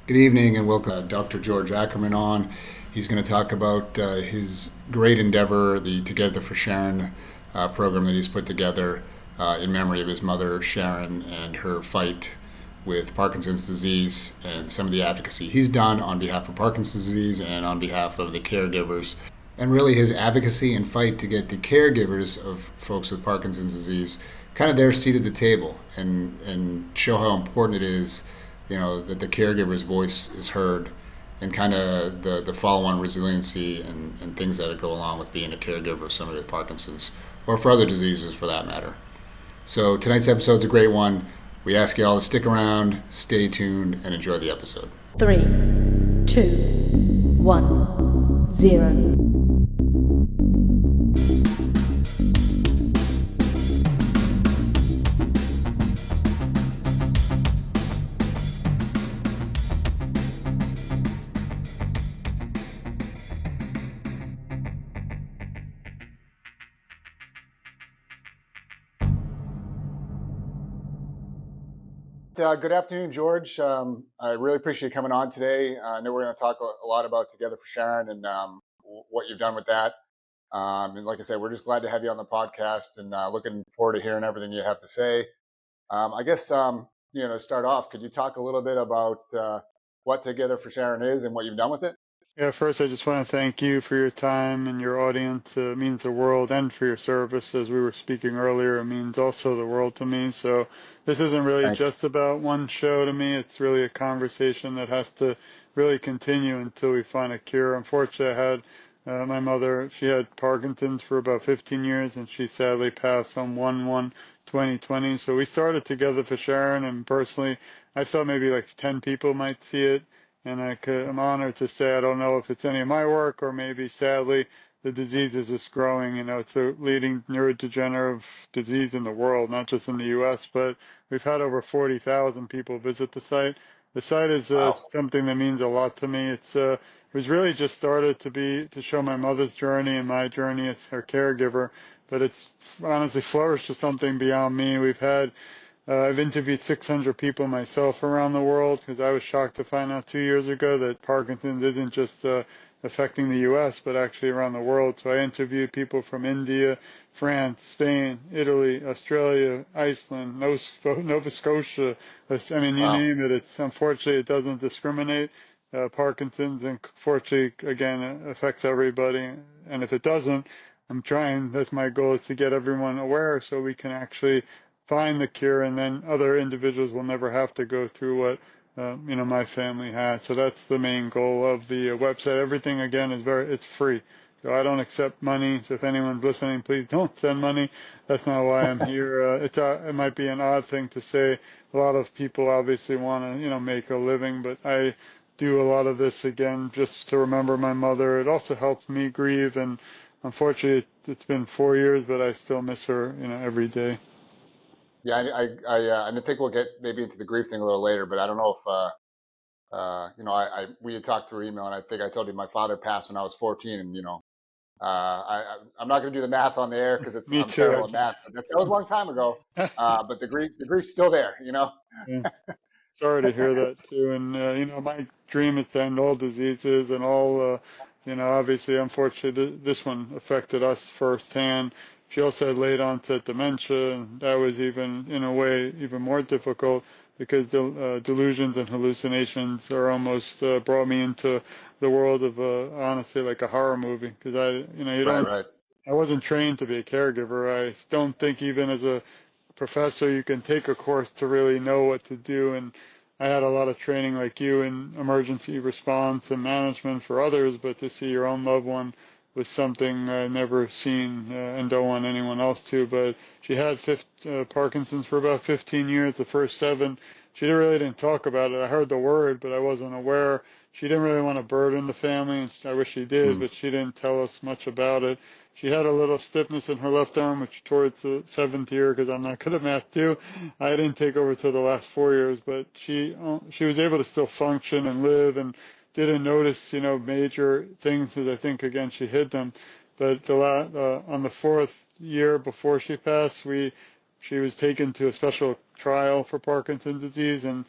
Good evening and welcome Dr. George Ackerman on. He's going to talk about his great endeavor, the Together for Sharon program that he's put together in memory of his mother, Sharon, and her fight with Parkinson's disease and some of the advocacy he's done on behalf of Parkinson's disease and on behalf of the caregivers. And really, his advocacy and fight to get the caregivers of folks with Parkinson's disease kind of their seat at the table and show how important it is, that the caregiver's voice is heard and kind of the follow-on resiliency and things that go along with being a caregiver of somebody with Parkinson's or for other diseases for that matter. So tonight's episode is a great one. We ask you all to stick around, stay tuned, and enjoy the episode. 3, 2, 1, 0. Good afternoon, George. I really appreciate you coming on today. I know we're going to talk a lot about Together for Sharon and what you've done with that. And like I said, we're just glad to have you on the podcast and looking forward to hearing everything you have to say. I guess, to start off, could you talk a little bit about what Together for Sharon is and what you've done with it? Yeah, first, I just want to thank you for your time and your audience. It means the world, and for your service. As we were speaking earlier, it means also the world to me. So this isn't really Thanks. just about one show to me. It's really a conversation that has to really continue until we find a cure. Unfortunately, I had my mother, she had Parkinson's for about 15 years, and she sadly passed on 1/1/2020. So we started Together for Sharon, and personally, I thought maybe like 10 people might see it. And I'm honored to say I don't know if it's any of my work or maybe sadly the disease is just growing. It's the leading neurodegenerative disease in the world, not just in the U.S., but we've had over 40,000 people visit the site. The site is Wow. something that means a lot to me. It was really just started to show my mother's journey and my journey as her caregiver, but it's honestly flourished to something beyond me. I've interviewed 600 people myself around the world because I was shocked to find out 2 years ago that Parkinson's isn't just affecting the U.S., but actually around the world. So I interviewed people from India, France, Spain, Italy, Australia, Iceland, Nova Scotia. I mean, you Wow. name it. Unfortunately, it doesn't discriminate. Parkinson's, unfortunately, again, it affects everybody. And if it doesn't, that's my goal, is to get everyone aware so we can actually find the cure, and then other individuals will never have to go through what my family had. So that's the main goal of the website. Everything again it's free. So I don't accept money. So if anyone's listening, please don't send money. That's not why I'm here. It might be an odd thing to say. A lot of people obviously want to make a living, but I do a lot of this again just to remember my mother. It also helps me grieve, and unfortunately it's been 4 years, but I still miss her every day. Yeah, I think we'll get maybe into the grief thing a little later, but I don't know if we had talked through email, and I think I told you my father passed when I was 14, and I'm not going to do the math on the air because Me I'm too. terrible at math. But that was a long time ago. But the grief's still there. Yeah. Sorry to hear that too. And my dream is to end all diseases and all. Obviously, unfortunately, this one affected us firsthand. She also had late onset dementia, and that was even, in a way, even more difficult because the delusions and hallucinations are almost brought me into the world of honestly like a horror movie. Because Right. I wasn't trained to be a caregiver. I don't think even as a professor you can take a course to really know what to do. And I had a lot of training like you in emergency response and management for others, but to see your own loved one was something I never seen and don't want anyone else to. But she had Parkinson's for about 15 years, the first 7. She really didn't talk about it. I heard the word, but I wasn't aware. She didn't really want to burden the family, and I wish she did, Mm. but she didn't tell us much about it. She had a little stiffness in her left arm, which towards the 7th year, because I'm not good at math too. I didn't take over till the last 4 years, but she was able to still function and live, and didn't notice major things, because I think again she hid them. But on the 4th year before she passed, she was taken to a special trial for Parkinson's disease, and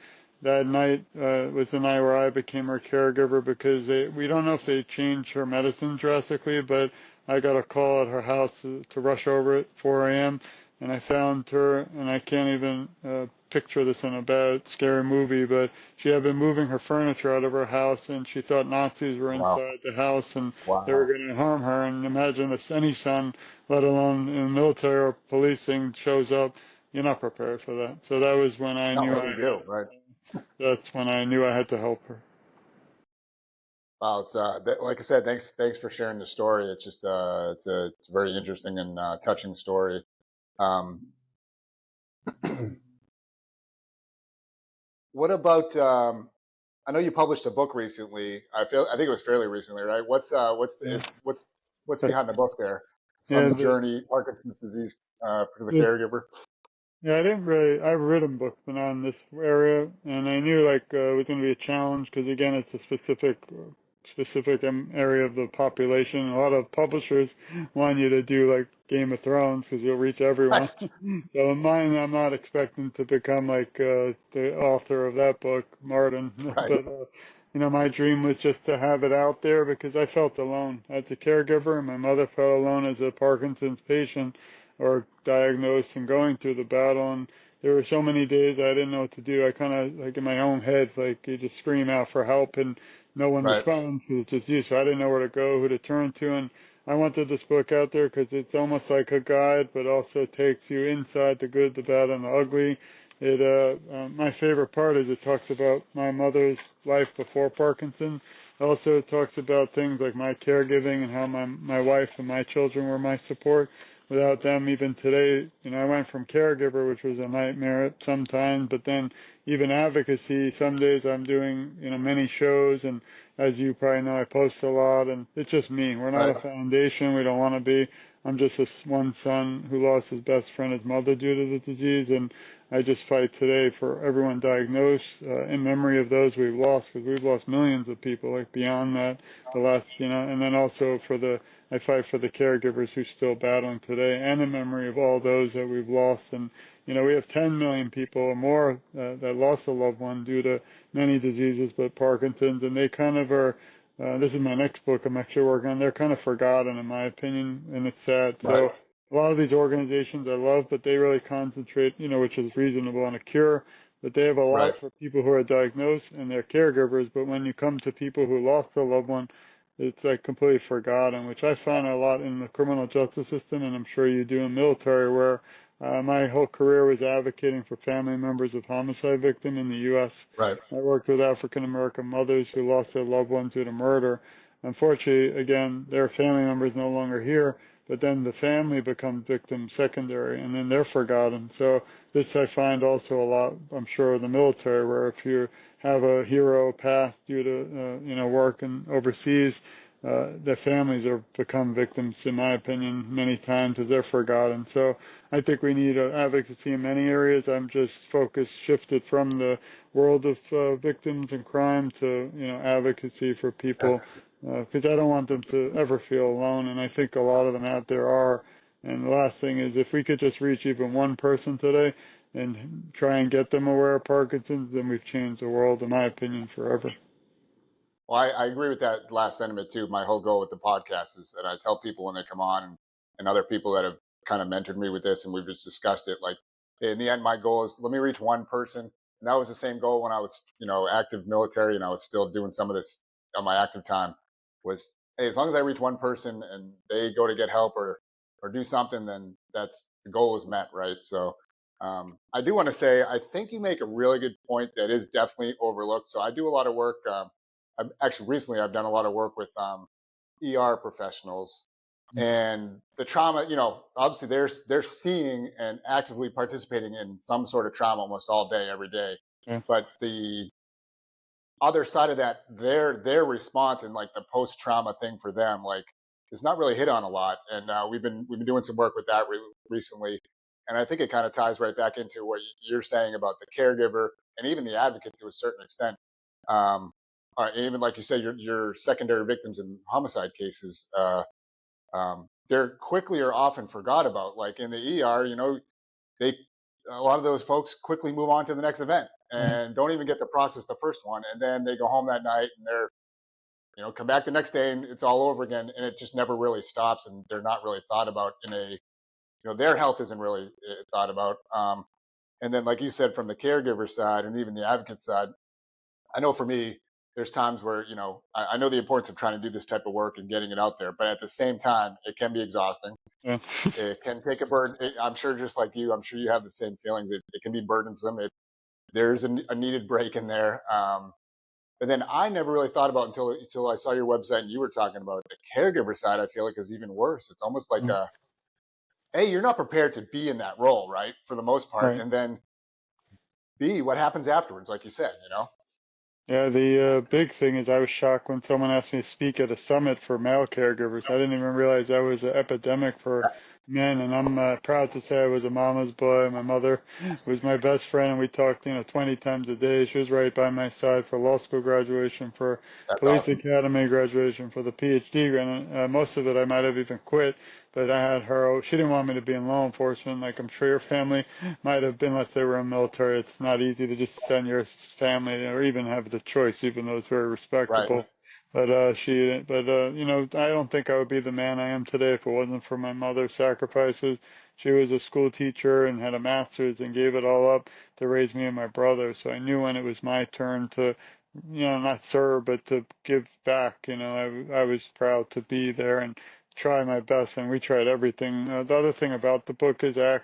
that night was the night where I became her caregiver because we don't know if they changed her medicine drastically, but I got a call at her house to rush over at 4 a.m. and I found her, and I can't even picture this in a bad, scary movie, but she had been moving her furniture out of her house, and she thought Nazis were Wow. inside the house, and they were Wow. going to harm her. And imagine if any son, let alone in the military or policing, shows up, you're not prepared for that. So that was when I Not knew what we do, right? that's when I knew I had to help her. Wow, it's like I said, thanks for sharing the story. It's just it's a very interesting and touching story. Um, what about I know you published a book recently. I think it was fairly recently, right? Yeah. What's behind the book there? Yeah, Son's Journey, Parkinson's Disease for the the Caregiver. Yeah, I didn't really. I've written books, but not in this area, and I knew like it was going to be a challenge because again, it's a specific area of the population. A lot of publishers want you to do like Game of Thrones because you'll reach everyone. Right, So in mine, I'm not expecting to become like the author of that book, Martin. right, But my dream was just to have it out there because I felt alone as a caregiver, and my mother felt alone as a Parkinson's patient or diagnosed and going through the battle. And there were so many days I didn't know what to do. I kind of like in my own head, like you just scream out for help and no one right, responds because it's just you. So I didn't know where to go, who to turn to. And I wanted this book out there because it's almost like a guide, but also takes you inside the good, the bad, and the ugly. My favorite part is it talks about my mother's life before Parkinson's. Also, it talks about things like my caregiving and how my wife and my children were my support. Without them, even today, I went from caregiver, which was a nightmare at some times, but then even advocacy. Some days I'm doing, many shows, and as you probably know, I post a lot, and it's just me. We're not right, a foundation. We don't want to be. I'm just one son who lost his best friend, his mother, due to the disease, and I just fight today for everyone diagnosed in memory of those we've lost, because we've lost millions of people, like beyond that, the last, and then also I fight for the caregivers who are still battling today, and in memory of all those that we've lost. And we have 10 million people or more that lost a loved one due to many diseases, but Parkinson's, and they kind of are. This is my next book I'm actually working on. They're kind of forgotten, in my opinion, and it's sad. right, So a lot of these organizations I love, but they really concentrate, which is reasonable, on a cure. But they have a right. lot for people who are diagnosed and their caregivers. But when you come to people who lost a loved one, it's like completely forgotten, which I find a lot in the criminal justice system, and I'm sure you do in military, where my whole career was advocating for family members of homicide victims in the U.S. Right. I worked with African American mothers who lost their loved ones due to murder. Unfortunately, again, their family members no longer here, but then the family becomes victim secondary, and then they're forgotten. So this I find also a lot, I'm sure, in the military, where if you have a hero pass due to, work and overseas, their families have become victims, in my opinion, many times as they're forgotten. So I think we need advocacy in many areas. I'm just shifted from the world of victims and crime to, advocacy for people, because I don't want them to ever feel alone, and I think a lot of them out there are. And the last thing is, if we could just reach even one person today and try and get them aware of Parkinson's, then we've changed the world, in my opinion, forever. Well, I agree with that last sentiment too. My whole goal with the podcast is that I tell people when they come on, and other people that have kind of mentored me with this, and we've just discussed it. Like in the end, my goal is let me reach one person, and that was the same goal when I was, active military, and I was still doing some of this on my active time. Was hey, as long as I reach one person and they go to get help or do something, then that's the goal is met, right? So. I do want to say, I think you make a really good point that is definitely overlooked. So I do a lot of work. I've done a lot of work with ER professionals, and the trauma. Obviously they're seeing and actively participating in some sort of trauma almost all day, every day. Yeah. But the other side of that, their response and like the post trauma thing for them, like, is not really hit on a lot. And we've been doing some work with that recently, and I think it kind of ties right back into what you're saying about the caregiver and even the advocate to a certain extent. Um, Even like you said, your secondary victims in homicide cases, they're quickly or often forgot about. Like in the ER, they a lot of those folks quickly move on to the next event, Right. and don't even get to process the first one. And then they go home that night and they're, come back the next day and it's all over again. And it just never really stops. And they're not really thought about in a, their health isn't really thought about. And then, like you said, from the caregiver side and even the advocate side, I know for me, there's times where, I know the importance of trying to do this type of work and getting it out there. But at the same time, it can be exhausting. Yeah. It can take a burden. I'm sure just like you, I'm sure you have the same feelings. It can be burdensome. There's a needed break in there. But then I never really thought about until I saw your website and you were talking about it. The caregiver side. I feel like is even worse. It's almost like A, you're not prepared to be in that role, right, for the most part, Right. and then B, what happens afterwards, like you said. Yeah, the big thing is I was shocked when someone asked me to speak at a summit for male caregivers. I didn't even realize that was an epidemic for men, and I'm proud to say I was a mama's boy. My mother was my best friend, and we talked, 20 times a day. She was right by my side for law school graduation, for That's police awesome. academy graduation, for the PhD, and most of it I might have even quit. But I had her. She didn't want me to be in law enforcement, like I'm sure your family might have been, unless they were in the military. It's not easy to just send your family or even have the choice, even though it's very Right. respectable. But I don't think I would be the man I am today if it wasn't for my mother's sacrifices. She was a school teacher and had a master's and gave it all up to raise me and my brother. So I knew when it was my turn to, not serve, but to give back. I was proud to be there and try my best, and we tried everything. The other thing about the book is I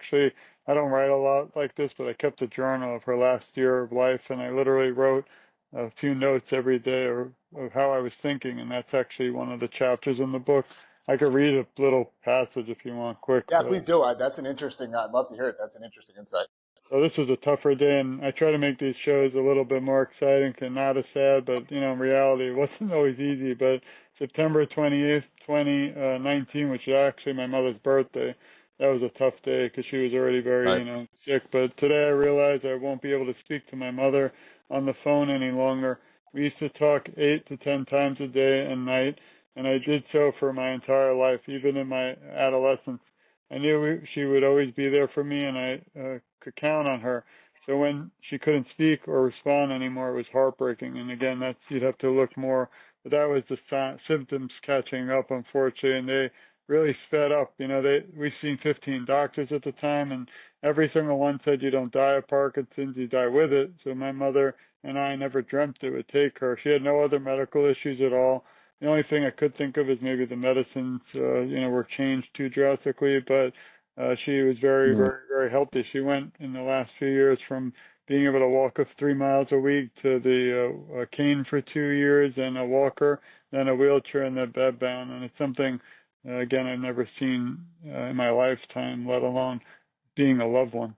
don't write a lot like this, but I kept a journal of her last year of life, and I literally wrote a few notes every day of how I was thinking, and that's actually one of the chapters in the book. I could read a little passage if you want, quick, Yeah, but please do. That's an interesting. I'd love to hear it. That's an interesting insight. so this was a tougher day, and I try to make these shows a little bit more exciting and not as sad, but in reality, it wasn't always easy. But September 28th, 2019, which is actually my mother's birthday, that was a tough day because she was already very, Right. sick. But today I realized I won't be able to speak to my mother on the phone any longer. We used to talk 8 to 10 times a day and night, and I did so for my entire life, even in my adolescence. I knew she would always be there for me, and I could count on her. So when she couldn't speak or respond anymore, it was heartbreaking. And again, you'd have to look more. But that was the symptoms catching up, unfortunately, and they really sped up. We've seen 15 doctors at the time, and every single one said you don't die of Parkinson's, you die with it. So my mother and I never dreamt it would take her. She had no other medical issues at all. The only thing I could think of is maybe the medicines, were changed too drastically, but she was very, Mm. very, very healthy. She went in the last few years from being able to walk 3 miles a week to the cane for 2 years and a walker, then a wheelchair and then bedbound. And it's something, again, I've never seen in my lifetime, let alone being a loved one.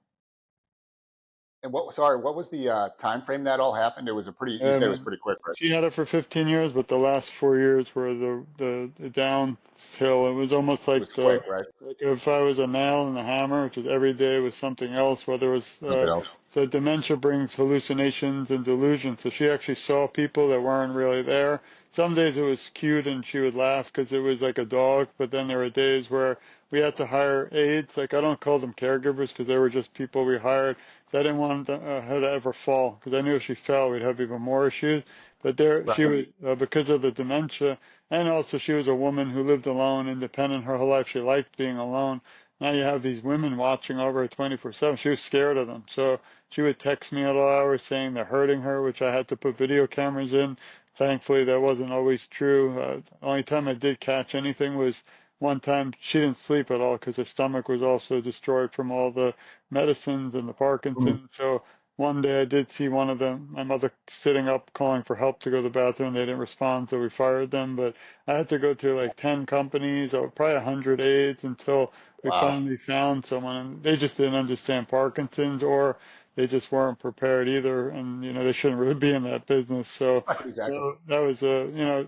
And what was the time frame that all happened? It was you said it was Um, pretty quick, right? she had it for 15 years, but the last 4 years were the downhill. It was almost It like was quick, right? if I was a nail in the hammer, which is every day was something else, whether it was, Something else. so dementia brings hallucinations and delusions. So she actually saw people that weren't really there. Some days it was cute and she would laugh because it was like a dog, but then there were days where we had to hire aides. Like I don't call them caregivers because they were just people we hired. So I didn't want her to ever fall because I knew if she fell, we'd have even more issues. But she Right. was, because of the dementia, and also she was a woman who lived alone, independent her whole life. She liked being alone. Now you have these women watching over her 24/7. She was scared of them. So she would text me at all hours saying they're hurting her, which I had to put video cameras in. Thankfully, that wasn't always true. The only time I did catch anything was one time she didn't sleep at all because her stomach was also destroyed from all the medicines and the Mm. Parkinson. So one day I did see one of them, my mother sitting up calling for help to go to the bathroom. They didn't respond, so we fired them. But I had to go to like 10 companies or probably 100 aides until we Wow. finally found someone. And they just didn't understand Parkinson's, or they just weren't prepared either. And, they shouldn't really be in that business. So Exactly. that was,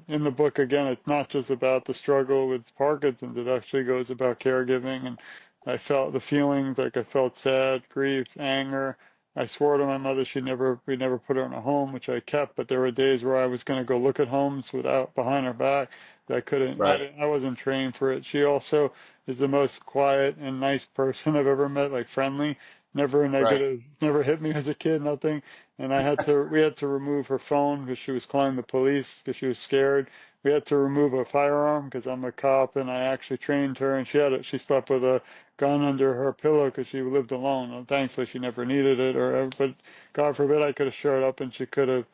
in the book, again, it's not just about the struggle with Parkinson's. It actually goes about caregiving. And I felt the feelings, like I felt sad, grief, anger. I swore to my mother we'd never put her in a home, which I kept, but there were days where I was going to go look at homes behind her back, but I couldn't, Right. I wasn't trained for it. She also is the most quiet and nice person I've ever met, like friendly, never Right. negative, never hit me as a kid, nothing. and we had to remove her phone because she was calling the police because she was scared. We had to remove a firearm because I'm a cop and I actually trained her, and she slept with a gun under her pillow because she lived alone. And thankfully, she never needed it, but God forbid I could have showed up and she could have,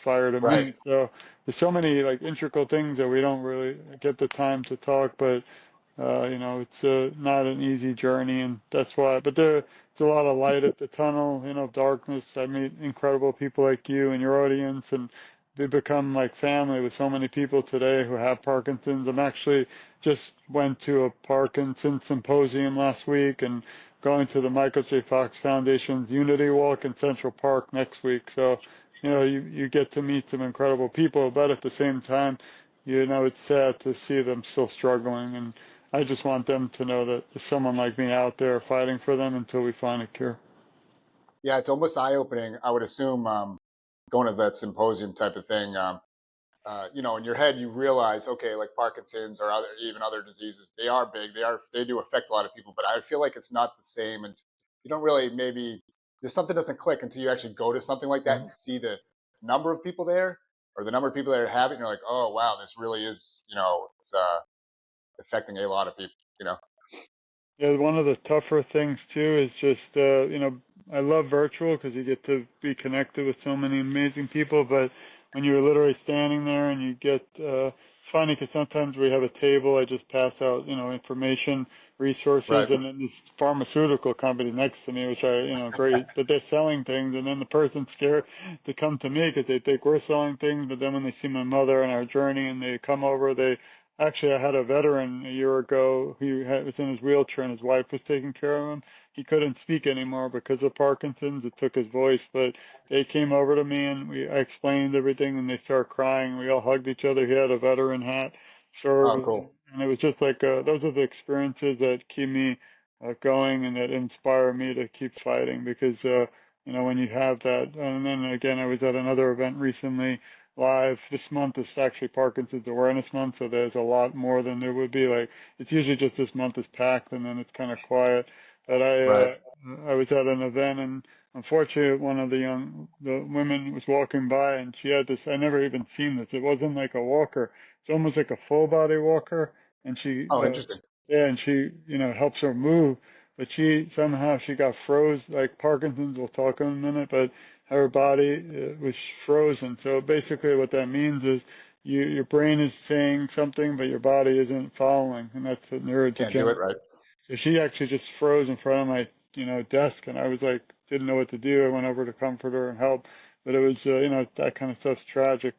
fired at Right. me. So there's so many like integral things that we don't really get the time to talk, but it's not an easy journey, and that's why. But there's a lot of light at the tunnel, darkness. I meet incredible people like you and your audience, and they become like family with so many people today who have Parkinson's. I'm actually just went to a Parkinson symposium last week and going to the Michael J. Fox Foundation's Unity Walk in Central Park next week. So, you get to meet some incredible people, but at the same time, it's sad to see them still struggling, and I just want them to know that there's someone like me out there fighting for them until we find a cure. Yeah, it's almost eye-opening. I would assume going to that symposium type of thing. In your head, you realize, okay, like Parkinson's or even other diseases, they are big. They do affect a lot of people, but I feel like it's not the same, and you don't really maybe there's something doesn't click until you actually go to something like that Right. and see the number of people there or the number of people that have it, and you're like, oh wow, this really is, it's affecting a lot of people. Yeah, one of the tougher things too is just, I love virtual because you get to be connected with so many amazing people, but when you're literally standing there and you get, it's funny because sometimes we have a table, I just pass out, information, resources, Right. and then this pharmaceutical company next to me, which great, but they're selling things, and then the person's scared to come to me because they think we're selling things, but then when they see my mother and our journey and they come over, actually, I had a veteran a year ago was in his wheelchair and his wife was taking care of him. He couldn't speak anymore because of Parkinson's. It took his voice, but they came over to me and I explained everything and they started crying. We all hugged each other. He had a veteran hat, Oh, service, cool. and it was just like those are the experiences that keep me going and that inspire me to keep fighting because when you have that. And then again, I was at another event recently live. This month is actually Parkinson's Awareness Month, so there's a lot more than there would be. Like it's usually just this month is packed and then it's kind of quiet. But Right. I was at an event and unfortunately one of the women was walking by and she had this. I never even seen this. It wasn't like a walker. It's almost like a full body walker, and Oh, interesting. yeah, and she helps her move. But she got froze like Parkinson's. We'll talk in a minute, but her body was frozen. So basically what that means is your brain is saying something, but your body isn't following, and that's a Can't do it neurodegeneration. right. So she actually just froze in front of my, desk, and I was like, didn't know what to do. I went over to comfort her and help, but it was, that kind of stuff's tragic.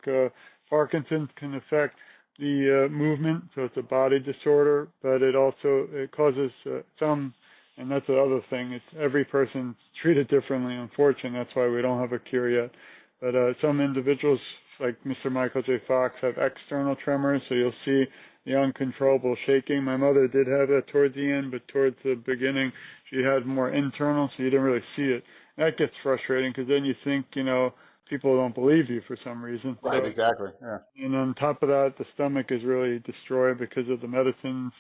Parkinson's can affect the movement, so it's a body disorder, but it causes some, and that's the other thing. It's every person's treated differently. Unfortunately, that's why we don't have a cure yet. But some individuals, like Mr. Michael J. Fox, have external tremors, so you'll see the uncontrollable shaking. My mother did have that towards the end, but towards the beginning, she had more internal, so you didn't really see it. That gets frustrating because then you think, people don't believe you for some reason. Right. Exactly. Yeah. And on top of that, the stomach is really destroyed because of the medicines.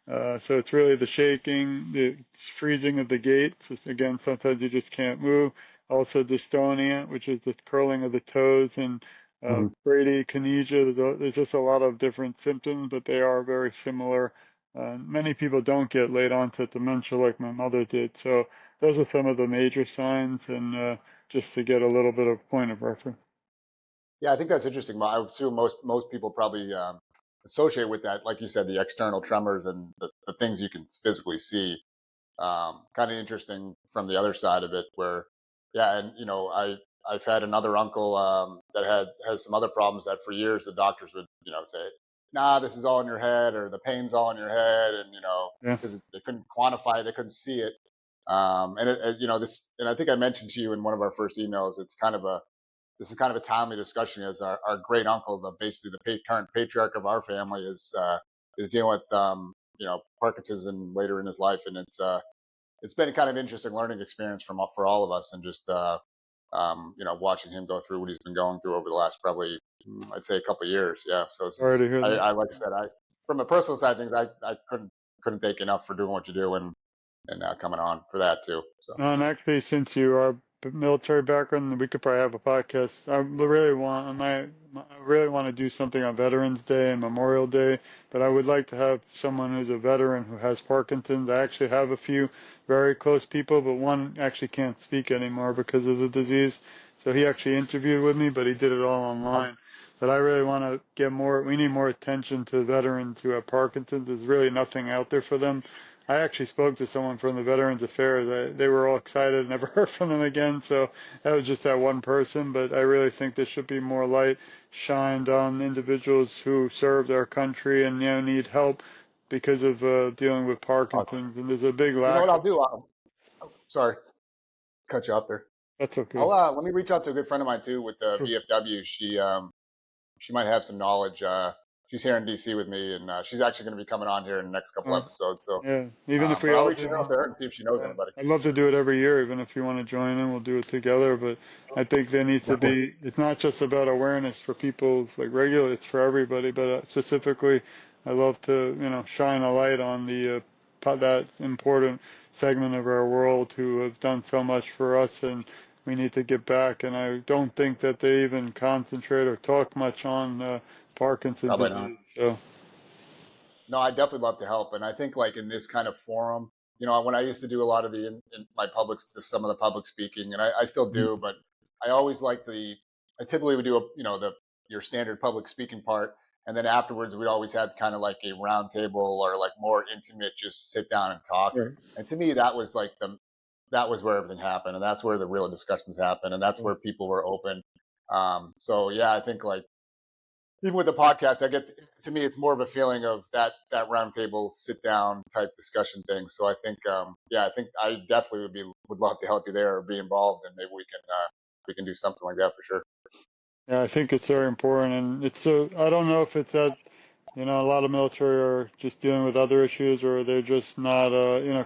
So it's really the shaking, the freezing of the gait. So again, sometimes you just can't move. Also dystonia, which is the curling of the toes, and Mhm. bradykinesia. There's just a lot of different symptoms, but they are very similar. Many people don't get late onset dementia like my mother did. So those are some of the major signs, and just to get a little bit of point of reference. Yeah, I think that's interesting. I would assume most people probably associate with that, like you said, the external tremors and the things you can physically see. Kind of interesting from the other side of it, where yeah, and I've had another uncle that has some other problems that for years the doctors would say, nah, this is all in your head or the pain's all in your head, and Yeah. because they couldn't quantify it, they couldn't see it. This, and I think I mentioned to you in one of our first emails, this is kind of a timely discussion as our great uncle, basically the current patriarch of our family, is dealing with Parkinson's and later in his life, and it's been a kind of interesting learning experience for all of us, and just watching him go through what he's been going through over the last probably I'd say a couple of years. Yeah, so Sorry to hear that. I like I said, I from a personal side of things, I couldn't thank you enough for doing what you do and coming on for that too. So No, and actually, since you are military background, we could probably have a podcast. I really want to do something on Veterans Day and Memorial Day, but I would like to have someone who's a veteran who has Parkinson's. I actually have a few very close people, but one actually can't speak anymore because of the disease. So he actually interviewed with me, but he did it all online. But I really want to get more, we need more attention to veterans who have Parkinson's. There's really nothing out there for them. I actually spoke to someone from the Veterans Affairs. They were all excited, never heard from them again. So that was just that one person. But I really think there should be more light shined on individuals who served our country and need help because of dealing with Parkinson's. And there's a big You know lack what I'll of. do? Sorry, cut you off there. That's okay. I'll let me reach out to a good friend of mine too with the Sure. VFW. She might have some knowledge. She's here in DC with me, and she's actually going to be coming on here in the next couple episodes. So, Yeah, even if we but I'll all reach do out one. to her and see if she knows Yeah. anybody. I'd love to do it every year, even if you want to join in, we'll do it together. But I think there needs to Definitely. be, it's not just about awareness for people like regular, it's for everybody. But specifically, I love to, shine a light on that important segment of our world who have done so much for us, and we need to get back. And I don't think that they even concentrate or talk much on Parkinson's Probably not. disease. So, No, I'd definitely love to help. And I think like in this kind of forum, when I used to do a lot of in my some of the public speaking, and I still do, but I always like I typically would do your standard public speaking part. And then afterwards, we'd always have kind of like a round table or like more intimate, just sit down and talk. right. And to me, that was like that was where everything happened. And that's where the real discussions happen. And that's where people were open. So yeah, I think like, even with the podcast, to me, it's more of a feeling of that round table, sit down type discussion thing. So I think, I think I definitely would love to help you there or be involved, and maybe we can do something like that for sure. Yeah, I think it's very important, and I don't know if it's that, a lot of military are just dealing with other issues or they're just not,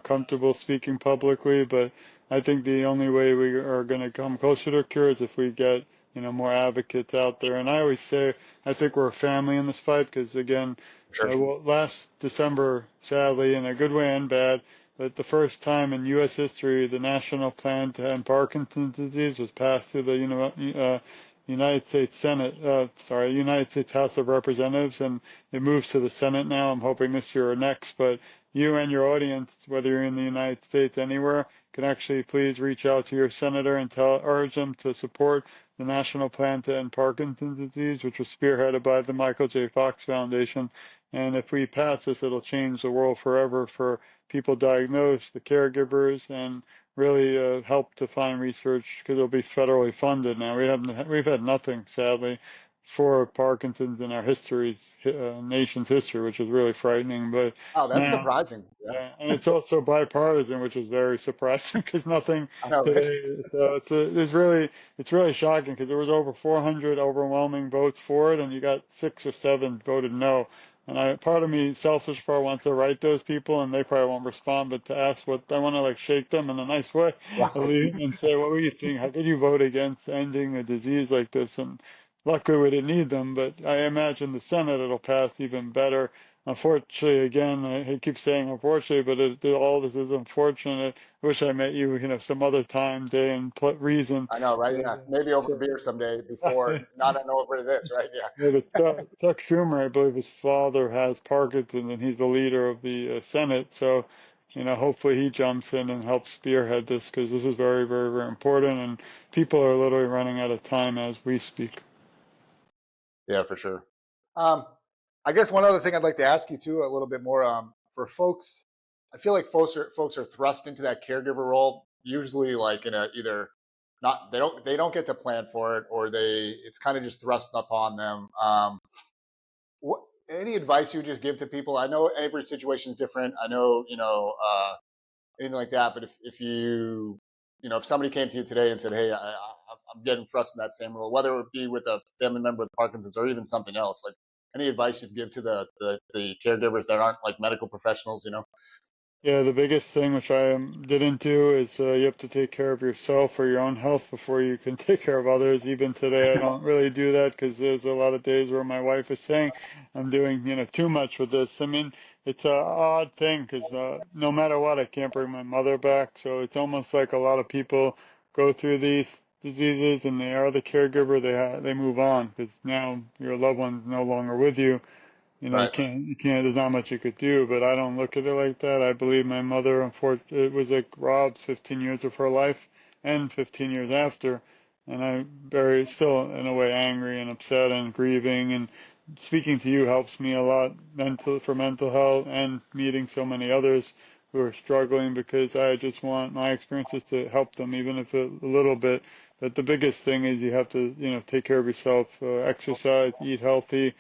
comfortable speaking publicly, but I think the only way we are going to come closer to a cure is if we get, more advocates out there. And I always say, I think we're a family in this fight because, again, Sure. last December, sadly, in a good way and bad, but the first time in U.S. history, the National Plan to End Parkinson's Disease was passed through the United States United States House of Representatives, and it moves to the Senate now. I'm hoping this year or next, but you and your audience, whether you're in the United States, anywhere, can actually please reach out to your senator and urge them to support the National Plan to End Parkinson's Disease, which was spearheaded by the Michael J. Fox Foundation. And if we pass this, it'll change the world forever for people diagnosed, the caregivers, and really help to find research because it'll be federally funded now. We've had nothing, sadly, for Parkinson's in our nation's history, which is really frightening. But Oh, that's now, surprising. Yeah, yeah, and it's also bipartisan, which is very surprising because nothing I know, right? today. So it's really shocking because there was over 400 overwhelming votes for it, and you got 6 or 7 voted no. And part of me, selfish part, wants to write those people, and they probably won't respond. But to ask I want to like shake them in a nice way, at Wow. least, and say, what were you thinking? How could you vote against ending a disease like this? And luckily, we didn't need them. But I imagine the Senate it'll pass even better. Unfortunately, again, I keep saying unfortunately, but all this is unfortunate. I wish I met you, some other time, day, and reason. I know, right? Yeah, maybe over a So, beer someday before, not over this, right? Yeah. yeah, but Chuck Schumer, I believe his father has Parkinson's, and he's the leader of the Senate. So, hopefully he jumps in and helps spearhead this because this is very, very, very important, and people are literally running out of time as we speak. Yeah, for sure. Um, I guess one other thing I'd like to ask you too, a little bit more, for folks. I feel like folks are thrust into that caregiver role usually like in a either not they don't get to plan for it, or it's kind of just thrust upon them. What any advice you would just give to people? I know every situation is different. I know anything like that, but if if somebody came to you today and said, "Hey, I'm getting thrust in that same role," whether it be with a family member with Parkinson's or even something else, like any advice you'd give to the caregivers that aren't like medical professionals, Yeah, the biggest thing which I did into is you have to take care of yourself or your own health before you can take care of others. Even today, I don't really do that because there's a lot of days where my wife is saying I'm doing, too much with this. I mean, it's a odd thing because no matter what, I can't bring my mother back. So it's almost like a lot of people go through these diseases and they are the caregiver, they move on because now your loved one's no longer with you. You know, Right. you can't, there's not much you could do, but I don't look at it like that. I believe my mother, unfortunately, it was like robbed 15 years of her life and 15 years after. And I'm very, still in a way angry and upset and grieving, and speaking to you helps me a lot for mental health and meeting so many others who are struggling because I just want my experiences to help them, even if a little bit. But the biggest thing is you have to, you know, take care of yourself, exercise, eat healthy,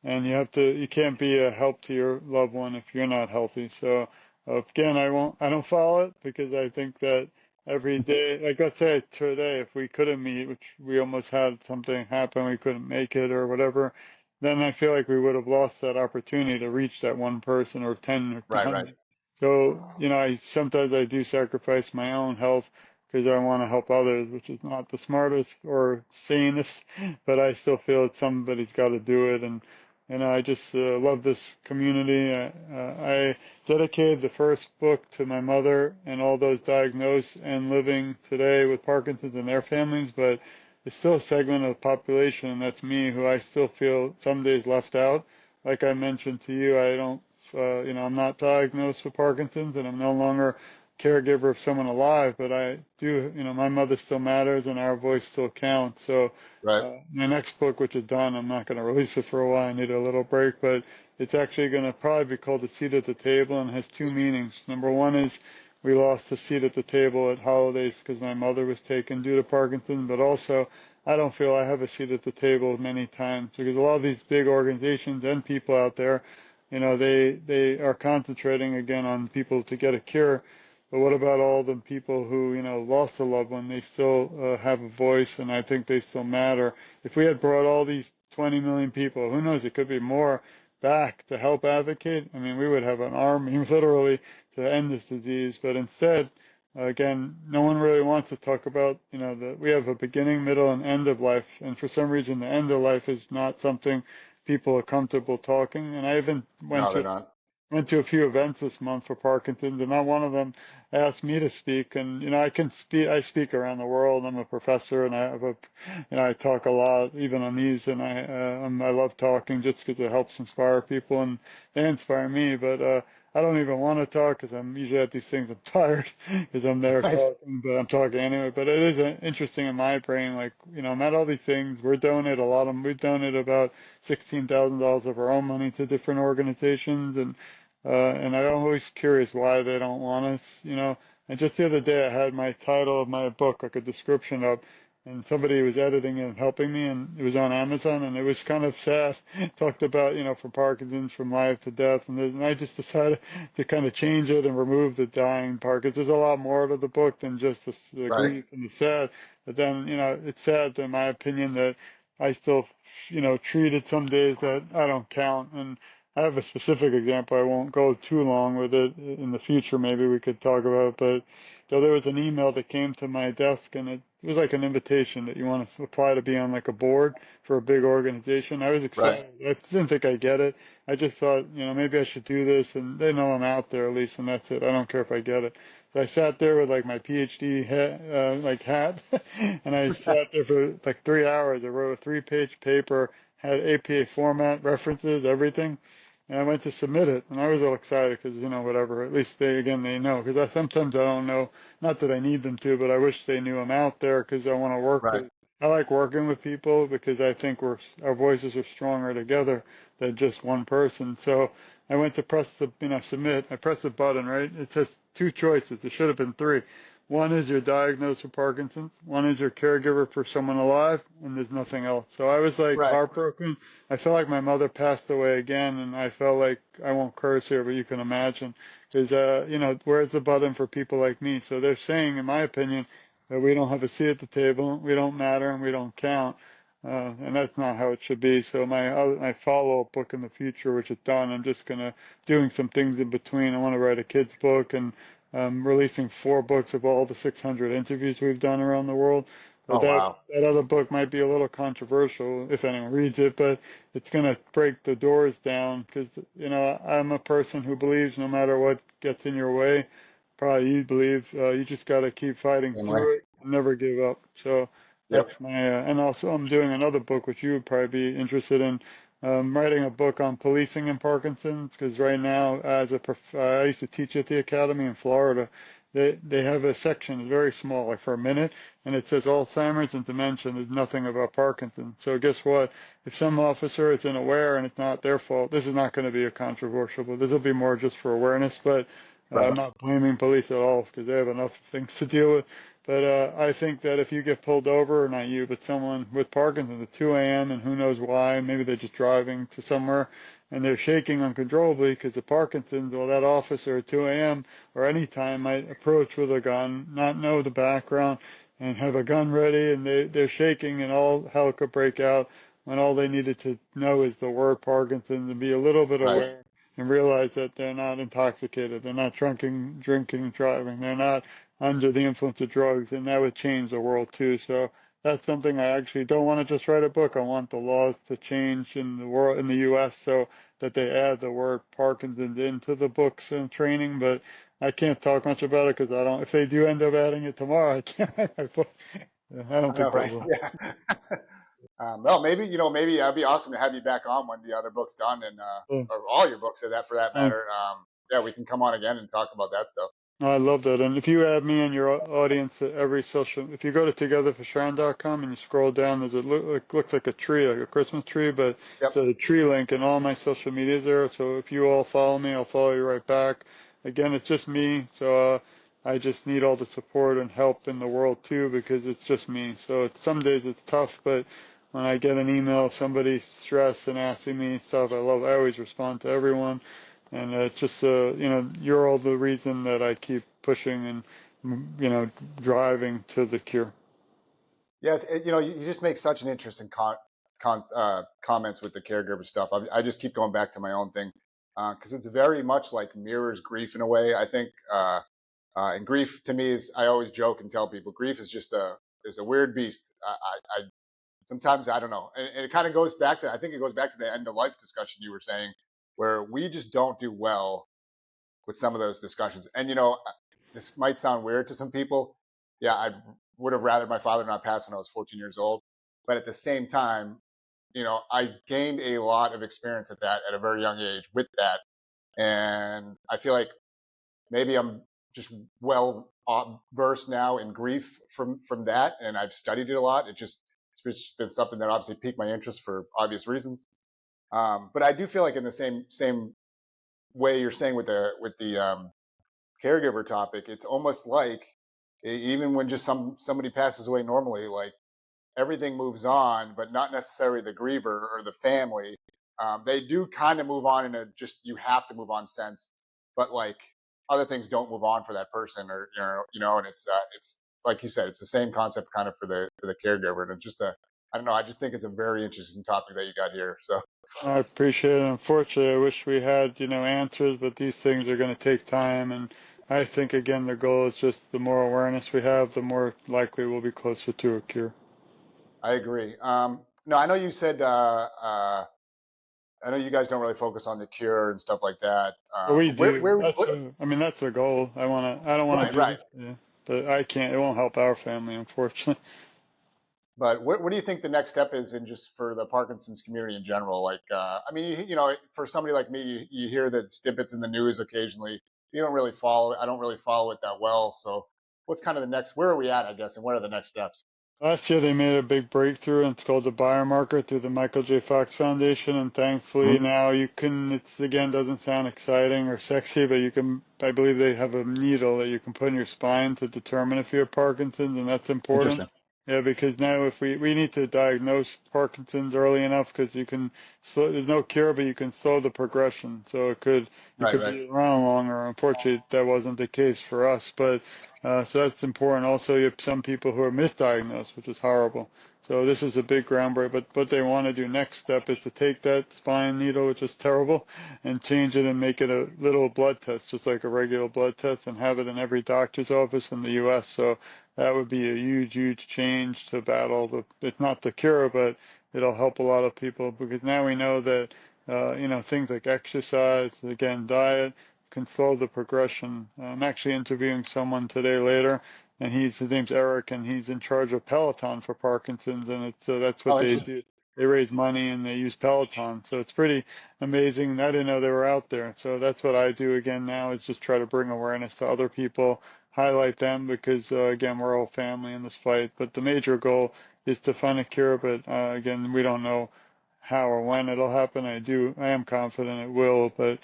and you can't be a help to your loved one if you're not healthy. So again, I don't follow it because I think that every day, like let's say today, if we couldn't meet, which we almost had something happen, we couldn't make it or whatever, then I feel like we would have lost that opportunity to reach that one person or 10 or Right. 100. So, you know, sometimes I do sacrifice my own health because I want to help others, which is not the smartest or sanest, but I still feel that somebody's got to do it. And I just love this community. I dedicated the first book to my mother and all those diagnosed and living today with Parkinson's and their families, but it's still a segment of the population, and that's me, who I still feel some days left out. Like I mentioned to you, I don't, you know, I'm not diagnosed with Parkinson's, and I'm no longer caregiver of someone alive, but I do, you know, my mother still matters, and our voice still counts. So Right. my next book, which is done, I'm not going to release it for a while. I need a little break, but it's actually going to probably be called A Seat at the Table, and has two meanings. Number one is we lost a seat at the table at holidays because my mother was taken due to Parkinson's, but also I don't feel I have a seat at the table many times because a lot of these big organizations and people out there, you know, they are concentrating again on people to get a cure. But what about all the people who, you know, lost a loved one? They still have a voice, and I think they still matter. If we had brought all these 20 million people, who knows, it could be more, back to help advocate, I mean, we would have an army, literally, to end this disease. But instead, again, no one really wants to talk about, you know, we have a beginning, middle, and end of life. And for some reason, the end of life is not something people are comfortable talking. And I even No, they're not. went to a few events this month for Parkinson's, and not one of them asked me to speak. And, you know, I speak around the world. I'm a professor, and I talk a lot, even on these, and I love talking just because it helps inspire people, and they inspire me. But, I don't even want to talk because I'm usually at these things. I'm tired because I'm there Right. talking, but I'm talking anyway. But it is interesting in my brain, like, you know, I'm at all these things. We donate a lot of them. We donate about $16,000 of our own money to different organizations, and I'm always curious why they don't want us, you know. And just the other day, I had my title of my book, like a description up, and somebody was editing it and helping me, and it was on Amazon, and it was kind of sad. It talked about, you know, from Parkinson's, from life to death, and I just decided to kind of change it and remove the dying part, because there's a lot more to the book than just the Right. grief and the sad. But then, you know, it's sad, in my opinion, that I still, you know, treated some days that I don't count. And I have a specific example. I won't go too long with it. In the future, maybe we could talk about it. But so there was an email that came to my desk, and it was like an invitation that you want to apply to be on like a board for a big organization. I was Right. excited. I didn't think I'd get it. I just thought, you know, maybe I should do this, and they know I'm out there at least, and that's it. I don't care if I get it. So I sat there with like my PhD hat, and I sat there for like 3 hours. I wrote a 3-page paper, had APA format, references, everything. And I went to submit it, and I was all excited because, you know, whatever, at least they know, because sometimes I don't know, not that I need them to, but I wish they knew I'm out there because I want to work Right. with, I like working with people because I think our voices are stronger together than just one person. So I went to press submit. I pressed the button, right? It says two choices. There should have been three. One is you're diagnosed with Parkinson's. One is you're caregiver for someone alive, and there's nothing else. So I was like Right. heartbroken. I felt like my mother passed away again, and I felt like, I won't curse here, but you can imagine, because you know, where's the button for people like me? So they're saying, in my opinion, that we don't have a seat at the table, we don't matter, and we don't count. And that's not how it should be. So my follow-up book in the future, which is done, I'm just doing some things in between. I want to write a kid's book, and releasing 4 books of all the 600 interviews we've done around the world. But Oh, wow. that other book might be a little controversial if anyone reads it, but it's going to break the doors down because, you know, I'm a person who believes no matter what gets in your way, probably you believe, you just got to keep fighting Same way. through it. never give up. So Yep. that's my, and also I'm doing another book which you would probably be interested in. Writing a book on policing in Parkinson's because right now, I used to teach at the academy in Florida. They have a section, it's very small, like for a minute, and it says Alzheimer's and dementia. There's nothing about Parkinson's. So guess what? If some officer is unaware and it's not their fault, this is not going to be a controversial, but this will be more just for awareness. But I'm Right. not blaming police at all because they have enough things to deal with. But I think that if you get pulled over, not you, but someone with Parkinson's at 2 a.m. and who knows why, maybe they're just driving to somewhere and they're shaking uncontrollably because of Parkinson's, well, that officer at 2 a.m. or any time might approach with a gun, not know the background, and have a gun ready, and they're shaking, and all hell could break out when all they needed to know is the word Parkinson's and be a little bit Right. aware and realize that they're not intoxicated, they're not drinking and driving, they're not under the influence of drugs, and that would change the world too. So that's something I actually don't want to just write a book. I want the laws to change in the world, in the U.S., so that they add the word Parkinson's into the books and training. But I can't talk much about it because I don't. If they do end up adding it tomorrow, I can't write my book. I don't I know, think they right? will. Yeah. Well, maybe maybe that'd be awesome to have you back on when the other book's done, and So, or all your books, for that uh, matter. Yeah, we can come on again and talk about that stuff. I love that. And if you add me and your audience at every social, if you go to TogetherForSharon.com and you scroll down, there's a looks like a tree, like a Christmas tree, but Yep. there's a tree link, and all my social medias there. So if you all follow me, I'll follow you right back. Again, it's just me, so I just need all the support and help in the world too because it's just me. So some days it's tough, but when I get an email of somebody stressed and asking me stuff, I always respond to everyone. And it's just, you're all the reason that I keep pushing and, driving to the cure. Yeah, you just make such an interesting comments with the caregiver stuff. I just keep going back to my own thing because it's very much like mirrors grief in a way. I think, and grief to me is, I always joke and tell people, grief is just a weird beast. I sometimes I don't know, and it kind of goes back to, I think it goes back to the end of life discussion you were saying, where we just don't do well with some of those discussions. And this might sound weird to some people. Yeah, I would have rather my father not pass when I was 14 years old. But at the same time, I gained a lot of experience at that at a very young age with that. And I feel like maybe I'm just well versed now in grief from that, and I've studied it a lot. It's been something that obviously piqued my interest for obvious reasons. But I do feel like in the same way you're saying with the caregiver topic, it's almost like even when just somebody passes away normally, like everything moves on, but not necessarily the griever or the family. They do kind of move on in a just you have to move on sense, but like other things don't move on for that person, or and it's like you said, it's the same concept kind of for the caregiver, and it's just a I don't know. I just think it's a very interesting topic that you got here. So I appreciate it. Unfortunately, I wish we had, answers, but these things are going to take time. And I think, again, the goal is just the more awareness we have, the more likely we'll be closer to a cure. I agree. No, I know you said I know you guys don't really focus on the cure and stuff like that. But we do. What That's the goal. I don't want right, to do right. it. Yeah. But I can't, it won't help our family, unfortunately. But what do you think the next step is in just for the Parkinson's community in general? Like, I mean, for somebody like me, you hear that snippets in the news occasionally. You don't really follow it. I don't really follow it that well. So, what's kind of the next? Where are we at? I guess, and what are the next steps? Last year they made a big breakthrough, and it's called the biomarker through the Michael J. Fox Foundation. And thankfully Mhm. now you can. It's again doesn't sound exciting or sexy, but you can. I believe they have a needle that you can put in your spine to determine if you have Parkinson's, and that's important. Interesting. Yeah, because now if we need to diagnose Parkinson's early enough, because you can slow, there's no cure, but you can slow the progression. So it Right, could right. be around longer. Unfortunately, that wasn't the case for us, but so that's important. Also, you have some people who are misdiagnosed, which is horrible. So this is a big groundbreak. But what they want to do next step is to take that spine needle, which is terrible, and change it and make it a little blood test, just like a regular blood test, and have it in every doctor's office in the U.S. So that would be a huge, huge change to battle it's not the cure, but it'll help a lot of people because now we know that, things like exercise, again, diet, can slow the progression. I'm actually interviewing someone today later and his name's Eric, and he's in charge of Peloton for Parkinson's, and that's what Oh, they interesting. do. They raise money and they use Peloton, so it's pretty amazing. I didn't know they were out there, so that's what I do again now is just try to bring awareness to other people, highlight them because again we're all family in this fight. But the major goal is to find a cure, but again we don't know how or when it'll happen. I am confident it will, but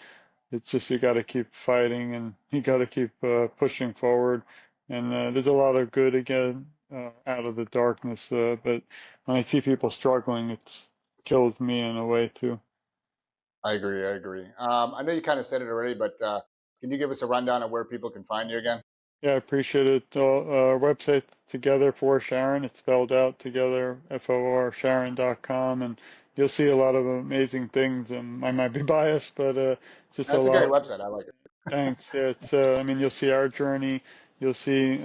it's just you got to keep fighting and you got to keep pushing forward. And there's a lot of good again out of the darkness. But when I see people struggling, it kills me in a way too. I agree. I agree. I know you kind of said it already, but can you give us a rundown of where people can find you again? Yeah, I appreciate it. Our website, Together for Sharon, it's spelled out together, FOR Sharon.com, and you'll see a lot of amazing things. And I might be biased, but just a That's a lot great of website. I like it. thanks. Yeah, it's, I mean, you'll see our journey. You'll see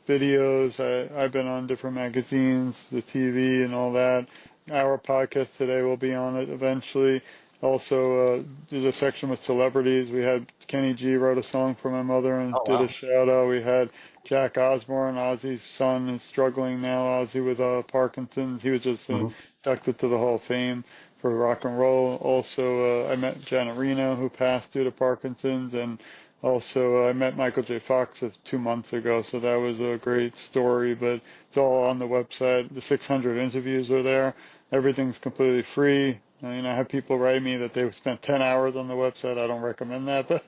videos. I've been on different magazines, the TV, and all that. Our podcast today will be on it eventually. Also, there's a section with celebrities. We had Kenny G wrote a song for my mother and Oh, did a wow. shout out. We had Jack Osborne, Ozzy's son, is struggling now. Ozzy with Parkinson's. He was just Hmm. inducted to the Hall of Fame for rock and roll. Also, I met Janet Reno, who passed due to Parkinson's, and also I met Michael J. Fox 2 months ago, so that was a great story. But it's all on the website. The 600 interviews are there. Everything's completely free. I have people write me that they've spent 10 hours on the website. I don't recommend that, but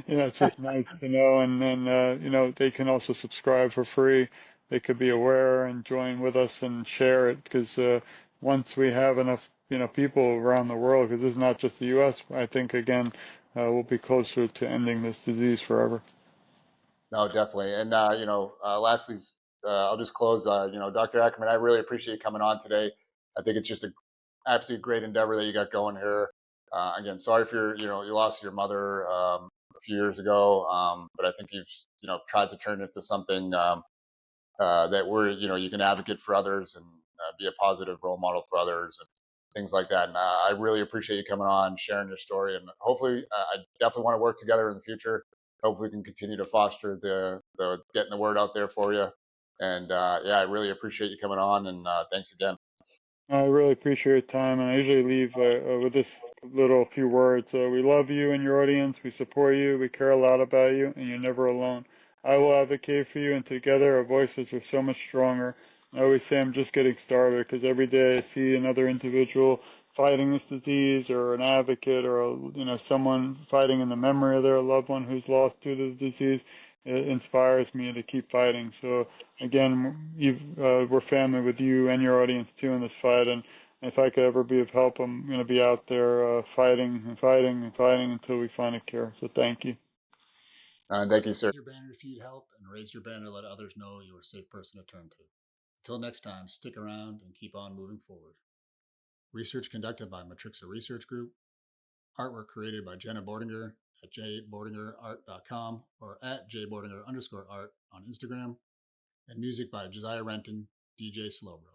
it's just nice to know. And then they can also subscribe for free. They could be aware and join with us and share it because once we have enough people around the world, because this is not just the U.S. I think again we'll be closer to ending this disease forever. No, definitely. And lastly, I'll just close. Dr. Ackerman, I really appreciate you coming on today. I think it's just an absolute great endeavor that you got going here. Again, sorry for you lost your mother a few years ago, but I think you've tried to turn it into something that you can advocate for others and be a positive role model for others and things like that. And I really appreciate you coming on, sharing your story, and hopefully, I definitely want to work together in the future. Hopefully, we can continue to foster the getting the word out there for you. And yeah, I really appreciate you coming on, and thanks again. I really appreciate your time, and I usually leave with this little few words. We love you and your audience. We support you. We care a lot about you, and you're never alone. I will advocate for you, and together our voices are so much stronger. I always say I'm just getting started because every day I see another individual fighting this disease, or an advocate, or someone fighting in the memory of their loved one who's lost due to the disease. It inspires me to keep fighting. So again, we're family with you and your audience too in this fight. And if I could ever be of help, I'm going to be out there fighting and fighting and fighting until we find a cure. So thank you. Thank you, sir. Raise your banner if you need help, and raise your banner to let others know you're a safe person to turn to. Until next time, stick around and keep on moving forward. Research conducted by Matrixa Research Group. Artwork created by Jenna Bordinger at jbordingerart.com or at jbordinger_art on Instagram. And music by Josiah Renton, DJ Slowbro.